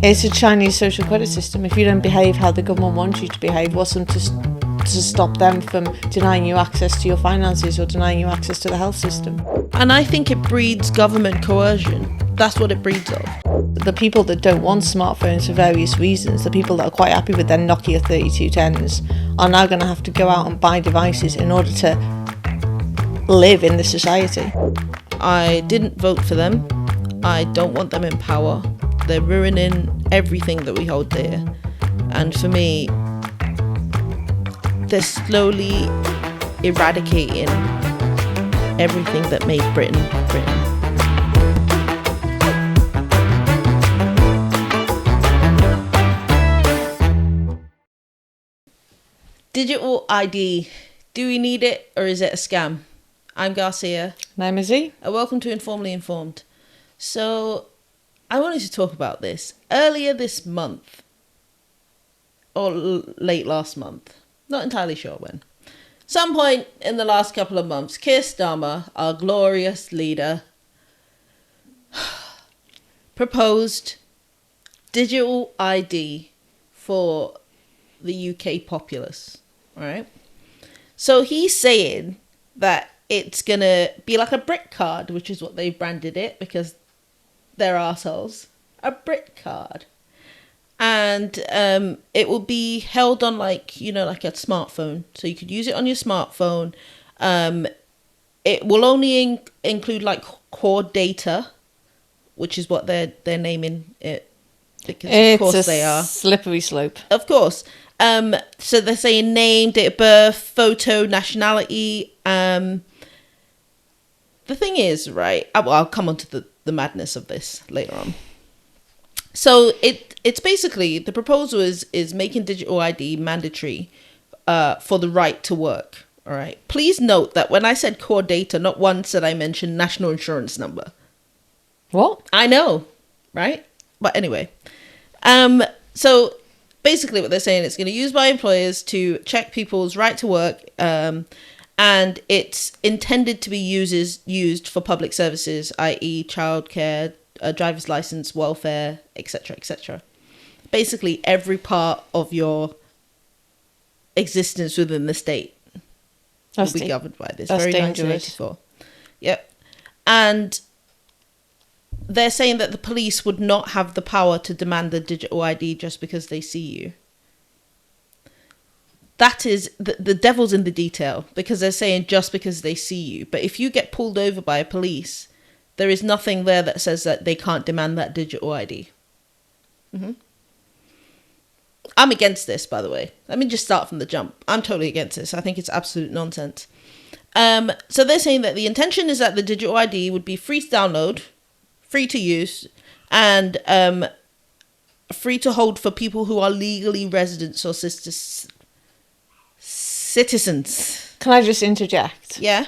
It's a Chinese social credit system. If you don't behave how the government wants you to behave, what's them to stop them from denying you access to your finances or denying you access to the health system? And I think it breeds government coercion. That's what it breeds of. The people that don't want smartphones for various reasons, the people that are quite happy with their Nokia 3210s, are now going to have to go out and buy devices in order to live in this society. I didn't vote for them. I don't want them in power. They're ruining everything that we hold dear. And for me, they're slowly eradicating everything that made Britain Britain. Digital ID. Do we need it or is it a scam? I'm Garcia. And I'm Izzy. And welcome to Informally Informed. So, I wanted to talk about this. Earlier this month, or late last month, not entirely sure when. Some point in the last couple of months, Keir Starmer, our glorious leader, proposed digital ID for the UK populace, right? So he's saying that it's going to be like a brick card, which is what they've branded it because they're arseholes. A brick card. And it will be held on like a smartphone. So you could use it on your smartphone. It will only include like core data, which is what they're naming it. Because of course they are. Slippery slope. Of course. So they're saying name, date of birth, photo, nationality. The thing is, right, I'll come on to the madness of this later on. So it's basically, the proposal is making digital ID mandatory for the right to work. All right. Please note that when I said core data, not once did I mention national insurance number. What? I know, right? But anyway, so basically what they're saying, it's going to be used by employers to check people's right to work, and it's intended to be used for public services, i.e. childcare, driver's license, welfare, etc., etc. Basically, every part of your existence within the state will be governed by this. That's Very dangerous. 1984. Yep. And they're saying that the police would not have the power to demand the digital ID just because they see you. That is, the devil's in the detail, because they're saying just because they see you. But if you get pulled over by a police, there is nothing there that says that they can't demand that digital ID. Mm-hmm. I'm against this, by the way. Let me just start from the jump. I'm totally against this. I think it's absolute nonsense. So they're saying that the intention is that the digital ID would be free to download, free to use, and free to hold for people who are legally residents or citizens. Can I just interject? Yeah?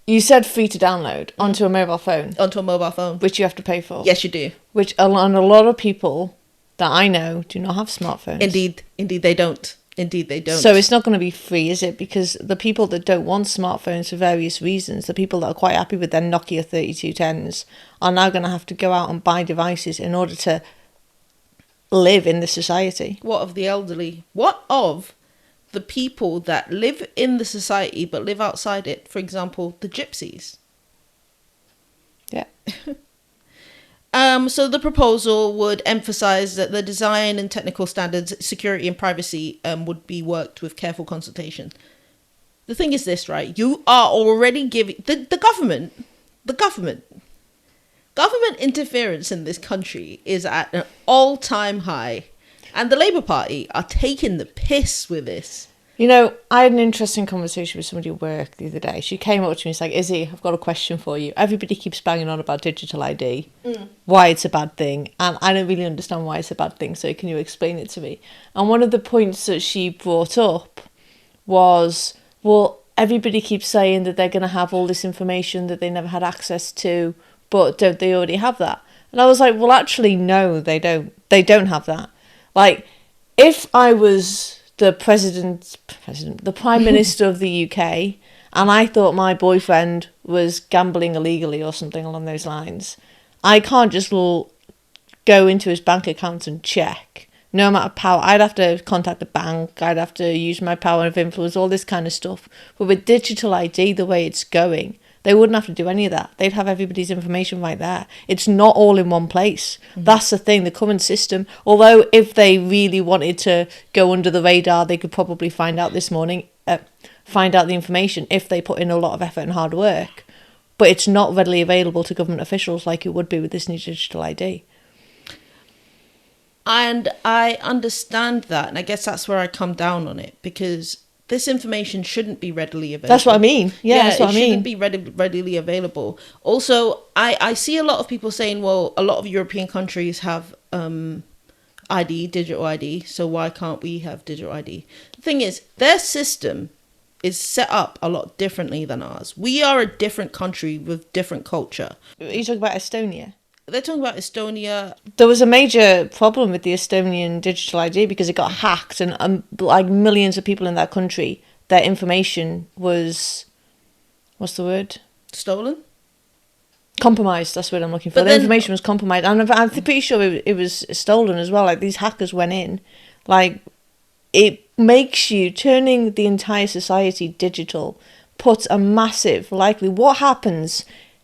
You said free to download onto a mobile phone. Onto a mobile phone. Which you have to pay for. Yes, you do. Which a lot of people that I know do not have smartphones. Indeed they don't. Indeed they don't. So it's not going to be free, is it? Because the people that don't want smartphones for various reasons, the people that are quite happy with their Nokia 3210s, are now going to have to go out and buy devices in order to live in this society. What of the elderly? What of the people that live in the society but live outside it? For example, the gypsies. Yeah. So the proposal would emphasize that the design and technical standards, security and privacy would be worked with careful consultation. The thing is this, right? You are already giving the government interference in this country is at an all-time high. And the Labour Party are taking the piss with this. You know, I had an interesting conversation with somebody at work the other day. She came up to me and was like, Izzy, I've got a question for you. Everybody keeps banging on about digital ID, why it's a bad thing. And I don't really understand why it's a bad thing. So can you explain it to me? And one of the points that she brought up was, well, everybody keeps saying that they're going to have all this information that they never had access to, but don't they already have that? And I was like, well, actually, no, they don't. They don't have that. Like, if I was the Prime Minister of the UK, and I thought my boyfriend was gambling illegally or something along those lines, I can't just go into his bank account and check. No amount of power. I'd have to contact the bank. I'd have to use my power of influence, all this kind of stuff. But with digital ID, the way it's going, they wouldn't have to do any of that. They'd have everybody's information right there. It's not all in one place. Mm-hmm. That's the thing. The current system, although if they really wanted to go under the radar, they could probably find out the information if they put in a lot of effort and hard work. But it's not readily available to government officials like it would be with this new digital ID. And I understand that, and I guess that's where I come down on it, because this information shouldn't be readily available. That's what I mean. Yeah, that's what I mean. It shouldn't be readily available. Also, I see a lot of people saying, well, a lot of European countries have digital ID, so why can't we have digital ID? The thing is, their system is set up a lot differently than ours. We are a different country with different culture. Are you talking about Estonia? They're talking about Estonia. There was a major problem with the Estonian digital ID because it got hacked, and like millions of people in that country, their information was, what's the word? Stolen? Compromised, that's what I'm looking for. But the information was compromised. And I'm pretty sure it was stolen as well. Like, these hackers went in. Like, it makes you, turning the entire society digital, puts a massive what happens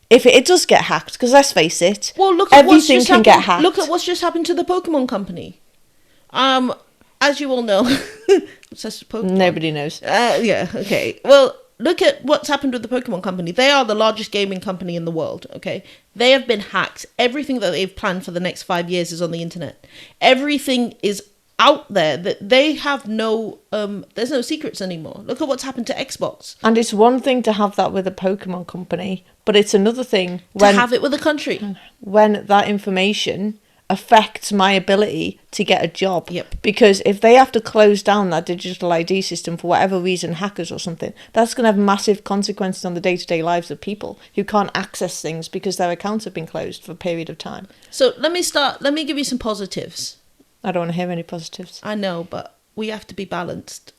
if it does get hacked? Because let's face it, well, look at everything can get hacked. Look at what's just happened to the Pokemon company. As you all know, nobody knows. Yeah, okay. Well, look at what's happened with the Pokemon company. They are the largest gaming company in the world, okay? They have been hacked. Everything that they've planned for the next 5 years is on the internet. Everything is out there, that they have there's no secrets anymore. Look at what's happened to Xbox. And it's one thing to have that with a Pokemon company, but it's another thing to have it with a country when that information affects my ability to get a job. Yep. Because if they have to close down that digital ID system for whatever reason, hackers or something, that's going to have massive consequences on the day-to-day lives of people who can't access things because their accounts have been closed for a period of time. So let me give you some positives. I don't want to hear any positives. I know, but we have to be balanced.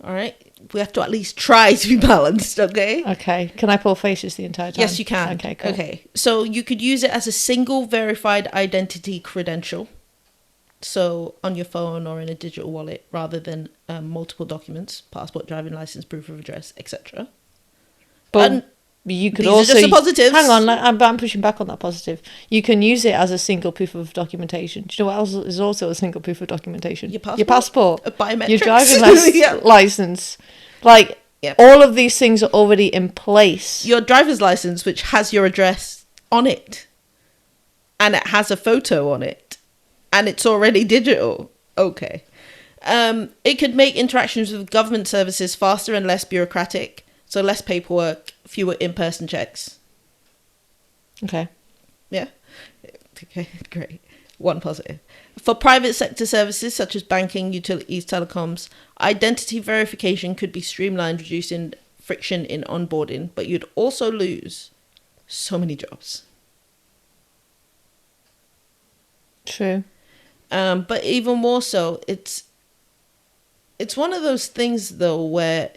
All right? We have to at least try to be balanced, okay? Okay. Can I pull faces the entire time? Yes, you can. Okay, cool. Okay. So you could use it as a single verified identity credential. So on your phone or in a digital wallet, rather than multiple documents, passport, driving license, proof of address, etc. But you could these also... are just the positives. Hang on, I'm pushing back on that positive. You can use it as a single proof of documentation. Do you know what else is also a single proof of documentation? Your passport. Your passport. Biometrics. Your driving license. Like, all of these things are already in place. Your driver's license, which has your address on it. And it has a photo on it. And it's already digital. Okay. It could make interactions with government services faster and less bureaucratic. So less paperwork, fewer in-person checks. Okay. Yeah. Okay, great. One positive. For private sector services such as banking, utilities, telecoms, identity verification could be streamlined, reducing friction in onboarding, but you'd also lose so many jobs. True. But even more so, it's one of those things though where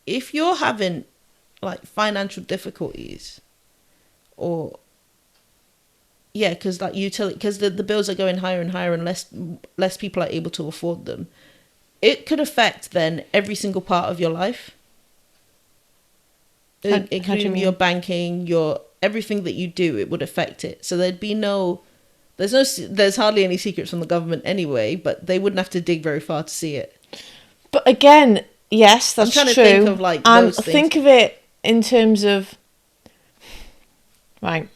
if you're having like financial difficulties or because like because the bills are going higher and higher and less people are able to afford them, it could affect then every single part of your life, including your banking, your everything that you do. It would affect it. So there's hardly any secrets from the government anyway, but they wouldn't have to dig very far to see it. But again, yes, that's true. I'm trying to think of like those things. Think of it in terms of, right,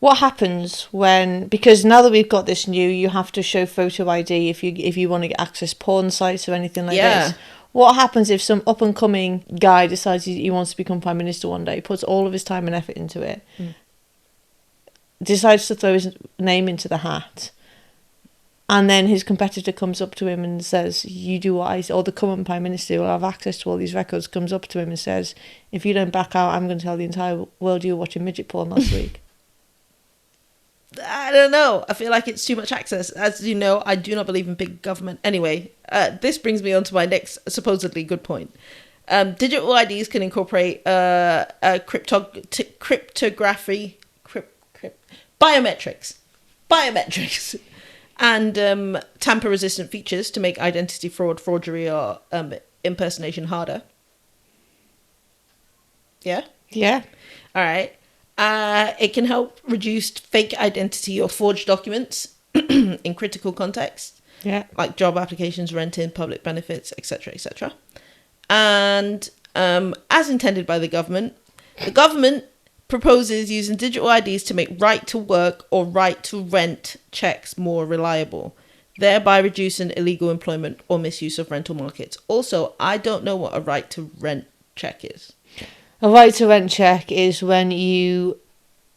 what happens when, because now that we've got this new, you have to show photo ID if you want to access porn sites or anything like this. What happens if some up and coming guy decides he wants to become Prime Minister one day, puts all of his time and effort into it, decides to throw his name into the hat, and then his competitor comes up to him and says, you do what I say, or the current Prime Minister who will have access to all these records comes up to him and says, if you don't back out, I'm going to tell the entire world you were watching midget porn last week. I don't know. I feel like it's too much access. As you know, I do not believe in big government. Anyway, this brings me on to my next supposedly good point. Digital IDs can incorporate cryptography, biometrics, and tamper-resistant features to make identity fraud, forgery, or impersonation harder. Yeah? Yeah. All right. It can help reduce fake identity or forged documents in critical contexts. Yeah. Like job applications, renting, public benefits, etc., etc. And as intended by the government proposes using digital IDs to make right to work or right to rent checks more reliable, thereby reducing illegal employment or misuse of rental markets. Also, I don't know what a right to rent check is. A right to rent check is when you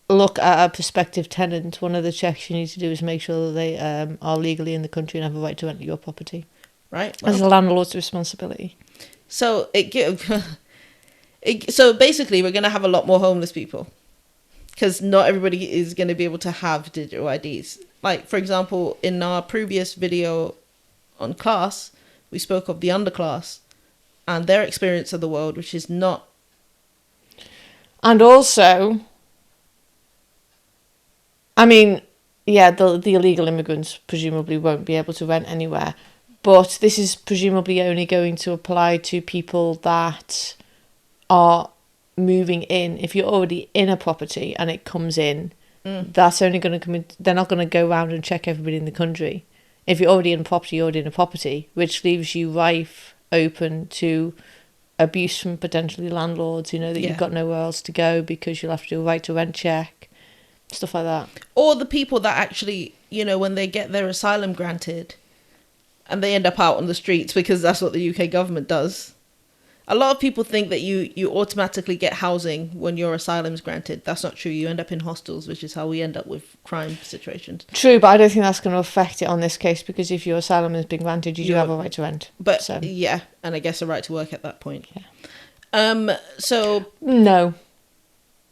look at a prospective tenant. One of the checks you need to do is make sure that they are legally in the country and have a right to rent your property. Right. As a landlord's responsibility. So so basically, we're going to have a lot more homeless people because not everybody is going to be able to have digital IDs. Like, for example, in our previous video on class, we spoke of the underclass and their experience of the world, which is not. And also, I mean, yeah, the illegal immigrants presumably won't be able to rent anywhere. But this is presumably only going to apply to people that are moving in. If you're already in a property and it comes in, that's only going to come in. They're not going to go around and check everybody in the country. If you're already in a property, you're already in a property, which leaves you rife open to abuse from potentially landlords, that you've got nowhere else to go because you'll have to do a right to rent check, stuff like that. Or the people that actually, when they get their asylum granted and they end up out on the streets because that's what the UK government does. A lot of people think that you automatically get housing when your asylum's granted. That's not true. You end up in hostels, which is how we end up with crime situations. True, but I don't think that's going to affect it on this case because if your asylum has been granted, you do have a right to rent. But yeah, and I guess a right to work at that point. Yeah. So no.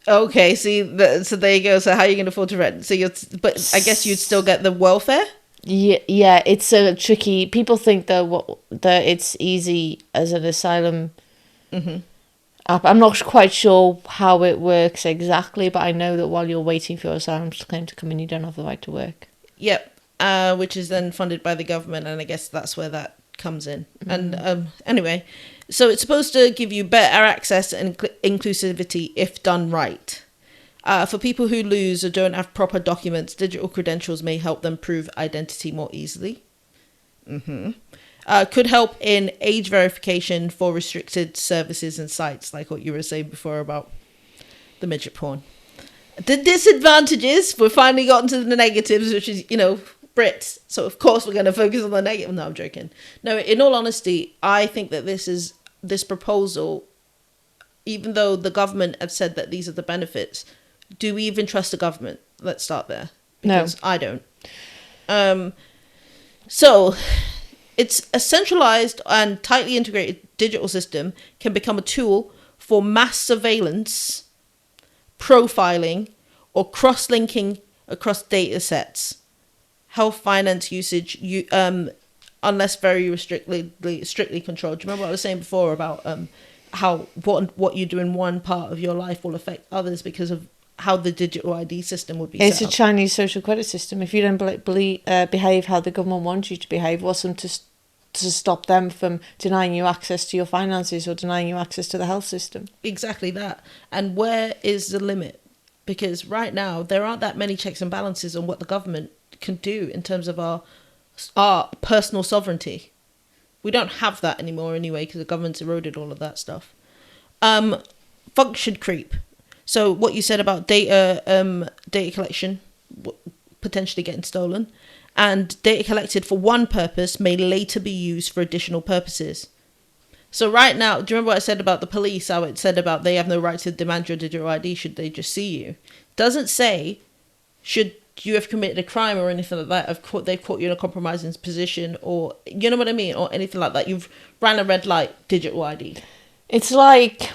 Okay, see, so there you go. So how are you going to afford to rent? But I guess you'd still get the welfare. Yeah, it's a tricky. People think that it's easy as an asylum app. I'm not quite sure how it works exactly, but I know that while you're waiting for your asylum claim to come in, you don't have the right to work. Yep, which is then funded by the government, and I guess that's where that comes in. And anyway, so it's supposed to give you better access and inclusivity if done right. For people who lose or don't have proper documents, digital credentials may help them prove identity more easily. Could help in age verification for restricted services and sites, like what you were saying before about the midget porn. The disadvantages, we've finally gotten to the negatives, which is, Brits. So, of course, we're going to focus on the negative. No, I'm joking. No, in all honesty, I think that this proposal, even though the government have said that these are the benefits, do we even trust the government? Let's start there. Because I don't. So, it's a centralized and tightly integrated digital system can become a tool for mass surveillance, profiling, or cross-linking across data sets. Health finance usage, unless very strictly controlled. Do you remember what I was saying before about how what you do in one part of your life will affect others because of how the digital ID system would be set up? It's a Chinese social credit system. If you don't behave how the government wants you to behave, what's them to stop them from denying you access to your finances or denying you access to the health system? Exactly that. And where is the limit? Because right now, there aren't that many checks and balances on what the government can do in terms of our personal sovereignty. We don't have that anymore anyway because the government's eroded all of that stuff. Function creep. So what you said about data collection potentially getting stolen, and data collected for one purpose may later be used for additional purposes. So right now, do you remember what I said about the police? How it said about they have no right to demand your digital ID should they just see you. Doesn't say should you have committed a crime or anything like that. They've caught you in a compromising position, or you know what I mean, or anything like that. You've ran a red light, digital ID. It's like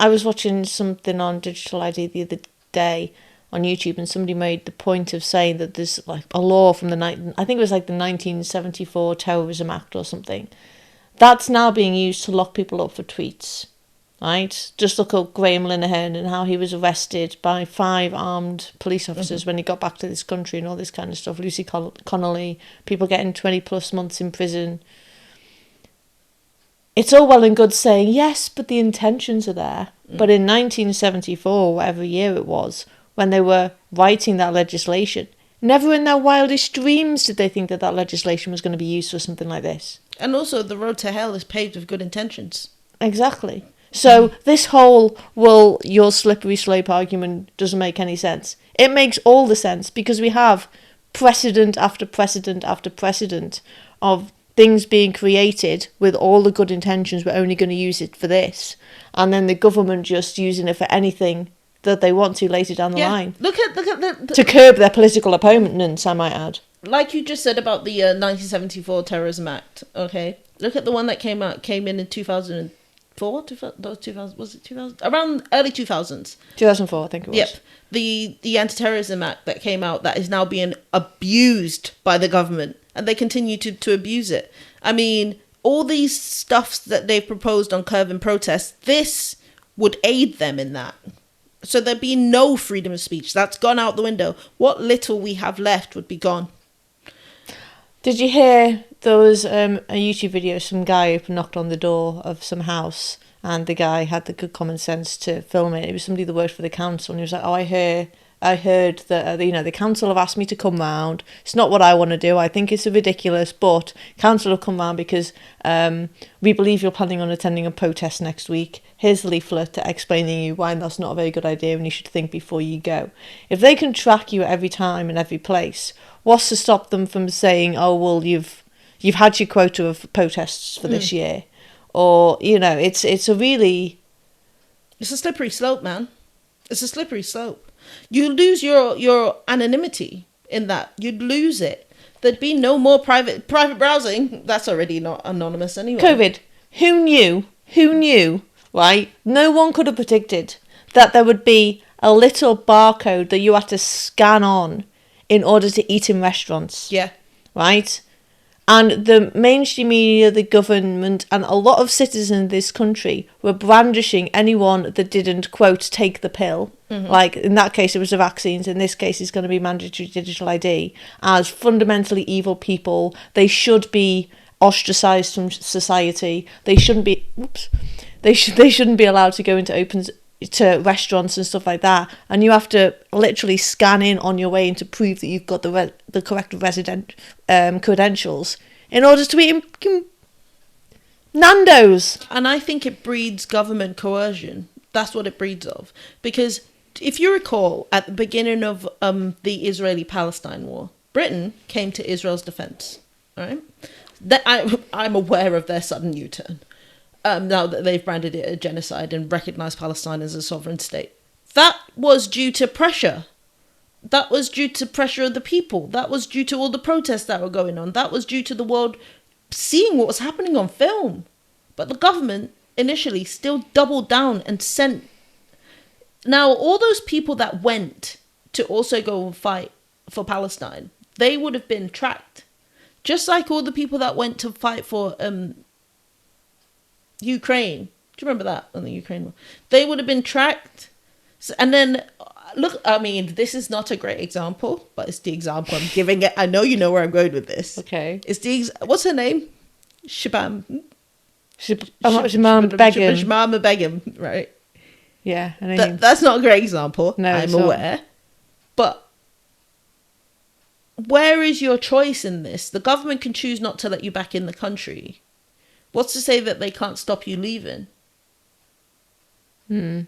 I was watching something on digital ID the other day on YouTube, and somebody made the point of saying that there's like a law from I think it was like the 1974 Terrorism Act or something, that's now being used to lock people up for tweets. right? Just look up Graham Linehan and how he was arrested by 5 armed police officers when he got back to this country and all this kind of stuff. Lucy Connolly, people getting 20 plus months in prison. It's all well and good saying, yes, but the intentions are there. But in 1974, whatever year it was, when they were writing that legislation, never in their wildest dreams did they think that that legislation was going to be used for something like this. And also, the road to hell is paved with good intentions. Exactly. So this whole, well, your slippery slope argument doesn't make any sense. It makes all the sense because we have precedent after precedent after precedent of things being created with all the good intentions. We're only going to use it for this. And then the government just using it for anything that they want to later down the line. Look at the to curb their political opponents, I might add. Like you just said about the 1974 Terrorism Act, okay? Look at the one that came in 2004, 2000, was it 2000? Around early 2000s. 2004, I think it was. Yep. The Anti-Terrorism Act that came out that is now being abused by the government, and they continue to abuse it. I mean, all these stuffs that they've proposed on curbing protests, this would aid them in that. So there'd be no freedom of speech. That's gone out the window. What little we have left would be gone. Did you hear there was a YouTube video, some guy knocked on the door of some house and the guy had the good common sense to film it. It was somebody that worked for the council and he was like, oh, I heard that, the council have asked me to come round. It's not what I want to do. I think it's ridiculous, but council have come round because we believe you're planning on attending a protest next week. Here's the leaflet explaining you why that's not a very good idea and you should think before you go. If they can track you at every time and every place, what's to stop them from saying, oh, well, you've had your quota of protests for this year? Or, it's a really... It's a slippery slope, man. It's a slippery slope. You lose your anonymity in that. You'd lose it. There'd be no more private browsing. That's already not anonymous anyway. COVID. Who knew, right? No one could have predicted that there would be a little barcode that you had to scan on in order to eat in restaurants. Yeah. Right? And the mainstream media, the government, and a lot of citizens in this country were brandishing anyone that didn't, quote, take the pill. Mm-hmm. Like, in that case, it was the vaccines. In this case, it's going to be mandatory digital ID. As fundamentally evil people, they should be ostracized from society. They shouldn't be... They shouldn't be allowed to go into to restaurants and stuff like that, and you have to literally scan in on your way in to prove that you've got the correct resident credentials in order to eat in Nando's. And I think it breeds government coercion. That's what it breeds of. Because if you recall, at the beginning of the Israeli-Palestine war, Britain came to Israel's defense. All right, I'm aware of their sudden U-turn. Now that they've branded it a genocide and recognised Palestine as a sovereign state. That was due to pressure. That was due to pressure of the people. That was due to all the protests that were going on. That was due to the world seeing what was happening on film. But the government initially still doubled down and sent... Now, all those people that went to also go and fight for Palestine, they would have been tracked. Just like all the people that went to fight for... Ukraine. Do you remember that on the Ukraine war? They would have been tracked. And then, look, I mean, this is not a great example, but it's the example I'm giving it. I know you know where I'm going with this. Okay. It's what's her name? Shabam Begum, right? Yeah. That's not a great example. No, I'm aware. But where is your choice in this? The government can choose not to let you back in the country. What's to say that they can't stop you leaving? Well,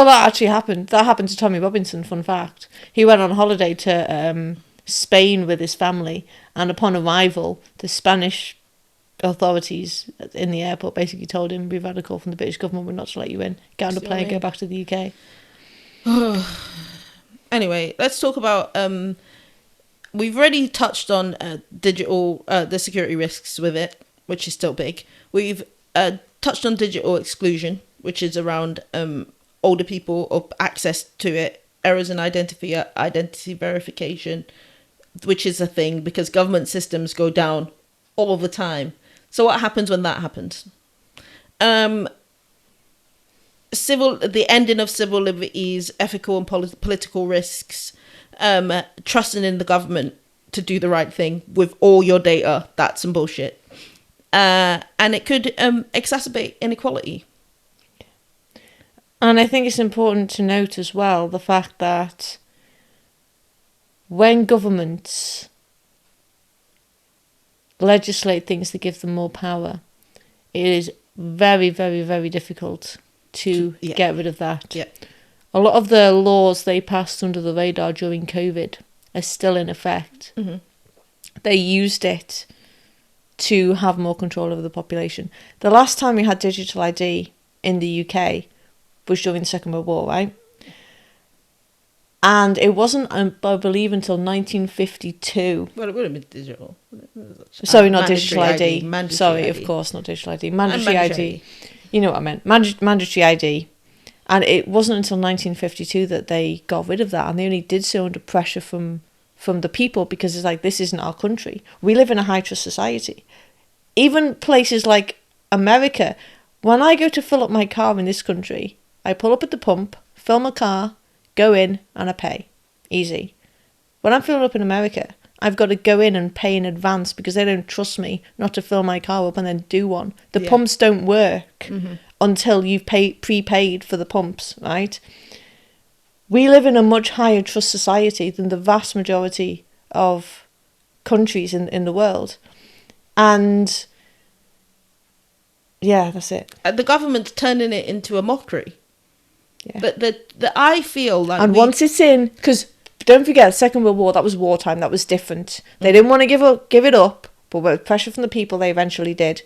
that actually happened. That happened to Tommy Robinson, fun fact. He went on holiday to Spain with his family, and upon arrival, the Spanish authorities in the airport basically told him, we've had a call from the British government, we're not to let you in. Get on the plane, go back to the UK. Anyway, let's talk about... we've already touched on the security risks with it, which is still big. We've touched on digital exclusion, which is around older people or access to it, errors in identity verification, which is a thing because government systems go down all the time. So what happens when that happens? the ending of civil liberties, ethical and political risks, trusting in the government to do the right thing with all your data. That's some bullshit. And it could exacerbate inequality. And I think it's important to note as well the fact that when governments legislate things that give them more power, it is very, very, very difficult to get rid of that. Yeah. A lot of the laws they passed under the radar during COVID are still in effect. Mm-hmm. They used it to have more control over the population. The last time we had digital ID in the UK was during the Second World War, right? And it wasn't, I believe, until 1952. Well, it would have been digital. Sorry, not digital ID. Mandatory ID. Of course, not digital ID. Mandatory ID. You know what I meant. Mandatory ID. And it wasn't until 1952 that they got rid of that. And they only did so under pressure from the people, because it's like, this isn't our country. We live in a high-trust society. Even places like America, when I go to fill up my car in this country, I pull up at the pump, fill my car, go in, and I pay. Easy. When I'm filling up in America, I've got to go in and pay in advance because they don't trust me not to fill my car up and then do one. The pumps don't work until you've prepaid for the pumps, right? We live in a much higher trust society than the vast majority of countries in the world. And yeah, that's it. The government's turning it into a mockery. Yeah. But I feel like... And once it's in... Because don't forget, the Second World War, that was wartime, that was different. They didn't want to give it up, but with pressure from the people, they eventually did.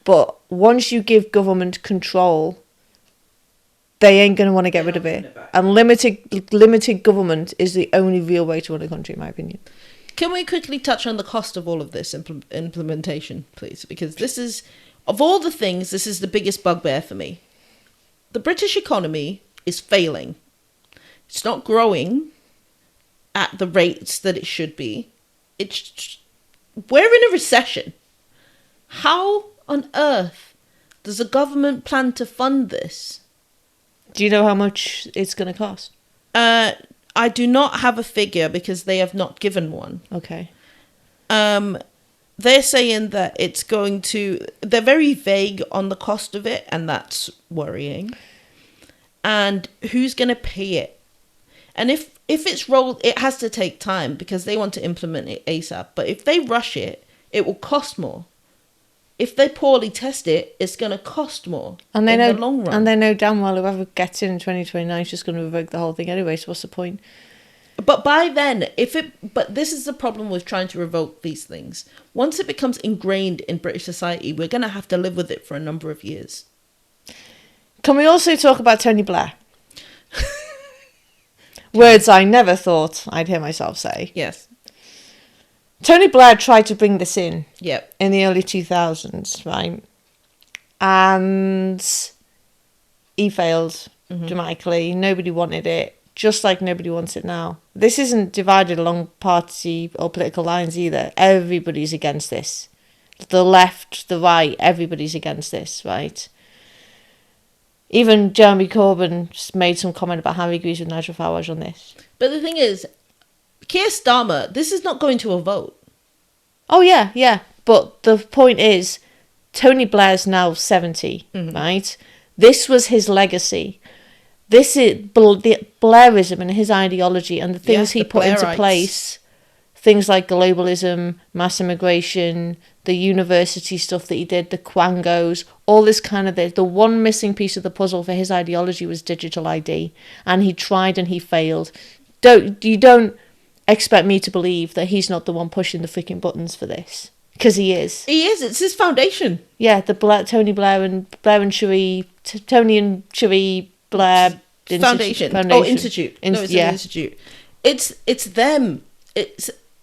But once you give government control, they ain't going to want to get rid of it. And limited government is the only real way to run a country, in my opinion. Can we quickly touch on the cost of all of this implementation, please? Because this is, of all the things, this is the biggest bugbear for me. The British economy is failing. It's not growing at the rates that it should be. We're in a recession. How on earth does the government plan to fund this? Do you know how much it's going to cost? I do not have a figure because they have not given one. Okay. They're saying that it's going to... They're very vague on the cost of it, and that's worrying. And who's going to pay it? And if it's rolled, it has to take time because they want to implement it ASAP. But if they rush it, it will cost more. If they poorly test it, it's going to cost more in the long run. And they know damn well whoever gets in 2029 is just going to revoke the whole thing anyway, so what's the point? But by then, but this is the problem with trying to revoke these things. Once it becomes ingrained in British society, we're going to have to live with it for a number of years. Can we also talk about Tony Blair? Words I never thought I'd hear myself say. Yes. Tony Blair tried to bring this in. Yep. In the early 2000s, right? And he failed dramatically. Nobody wanted it, just like nobody wants it now. This isn't divided along party or political lines either. Everybody's against this. The left, the right, everybody's against this, right? Even Jeremy Corbyn just made some comment about how he agrees with Nigel Farage on this. But the thing is, Keir Starmer, this is not going to a vote. Oh, yeah. But the point is, Tony Blair's now 70, right? This was his legacy. This is the Blairism and his ideology and the things he put into place. Things like globalism, mass immigration, the university stuff that he did, the quangos, all this kind of thing. The one missing piece of the puzzle for his ideology was digital ID. And he tried and he failed. You don't expect me to believe that he's not the one pushing the freaking buttons for this. Because he is. He is. It's his foundation. Yeah, Tony Blair and Cherie, Tony and Cherie Blair Foundation. Oh, Institute. No, it's an institute. It's them.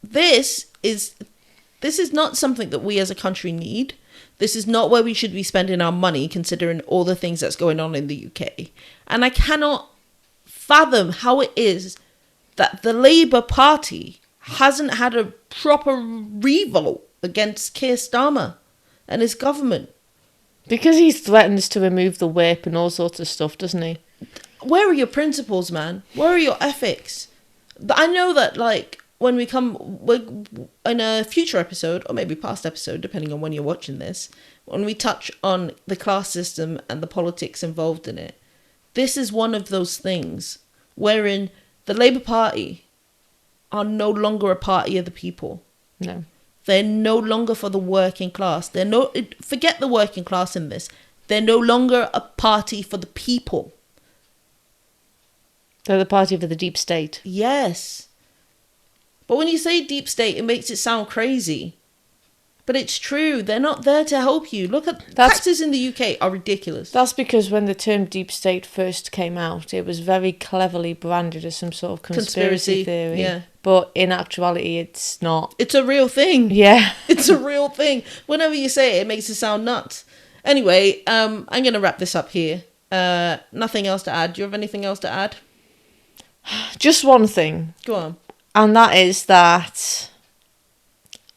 This is not something that we as a country need. This is not where we should be spending our money, considering all the things that's going on in the UK. And I cannot fathom how it is that the Labour Party hasn't had a proper revolt against Keir Starmer and his government. Because he threatens to remove the whip and all sorts of stuff, doesn't he? Where are your principles, man? Where are your ethics? I know that, like, when we come in a future episode, or maybe past episode, depending on when you're watching this, when we touch on the class system and the politics involved in it, this is one of those things wherein the Labour Party are no longer a party of the people. No. They're no longer for the working class. Forget the working class in this. They're no longer a party for the people. They're the party for the deep state. Yes. But when you say deep state, it makes it sound crazy. But it's true. They're not there to help you. Look at taxes in the UK are ridiculous. That's because when the term deep state first came out, it was very cleverly branded as some sort of conspiracy theory. Yeah. But in actuality, it's not. It's a real thing. Yeah. It's a real thing. Whenever you say it, it makes it sound nuts. Anyway, I'm going to wrap this up here. Nothing else to add. Do you have anything else to add? Just one thing. Go on. And that is that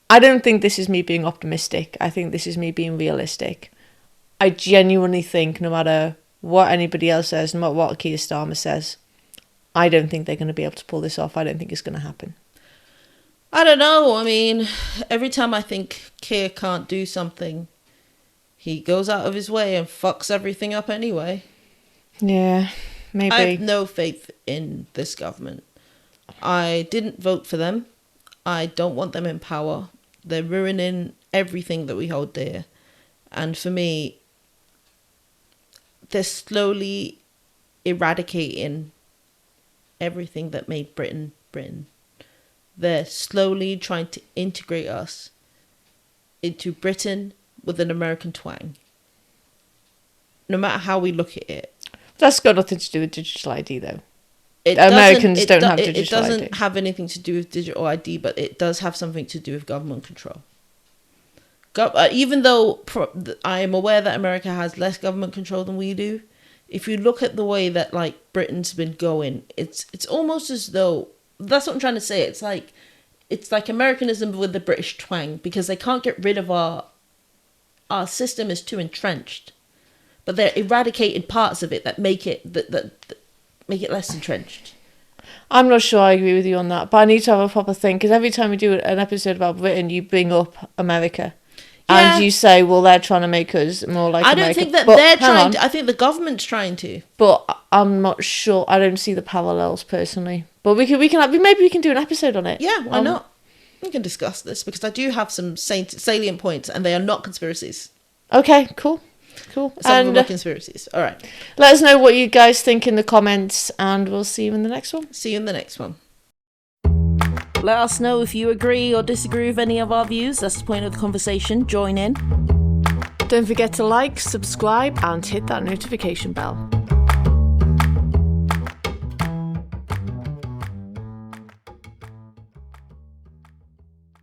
I don't think this is me being optimistic. I think this is me being realistic. I genuinely think no matter what anybody else says, no matter what Keir Starmer says, I don't think they're going to be able to pull this off. I don't think it's going to happen. I don't know. I mean, every time I think Keir can't do something, he goes out of his way and fucks everything up anyway. Yeah, maybe. I have no faith in this government. I didn't vote for them. I don't want them in power. They're ruining everything that we hold dear. And for me, they're slowly eradicating everything that made Britain Britain. They're slowly trying to integrate us into Britain with an American twang. No matter how we look at it. That's got nothing to do with digital ID, though. Americans don't have digital ID. It doesn't have anything to do with digital ID, but it does have something to do with government control. Even though I am aware that America has less government control than we do, if you look at the way that like Britain's been going, it's almost as though, that's what I'm trying to say. It's like Americanism with the British twang, because they can't get rid of our system is too entrenched, but they're eradicating parts of it that make it make it less entrenched. I'm not sure I agree with you on that, but I need to have a proper thing, because every time we do an episode about Britain, you bring up America. Yeah. And you say, well, they're trying to make us more like America. I don't think that they're trying to. I think the government's trying to. But I'm not sure. I don't see the parallels personally. But maybe we can do an episode on it. Yeah, why not? We can discuss this, because I do have some salient points, and they are not conspiracies. Okay, cool. Some of them are conspiracies. All right. Let us know what you guys think in the comments, and we'll see you in the next one. See you in the next one. Let us know if you agree or disagree with any of our views. That's the point of the conversation. Join in. Don't forget to like, subscribe, and hit that notification bell.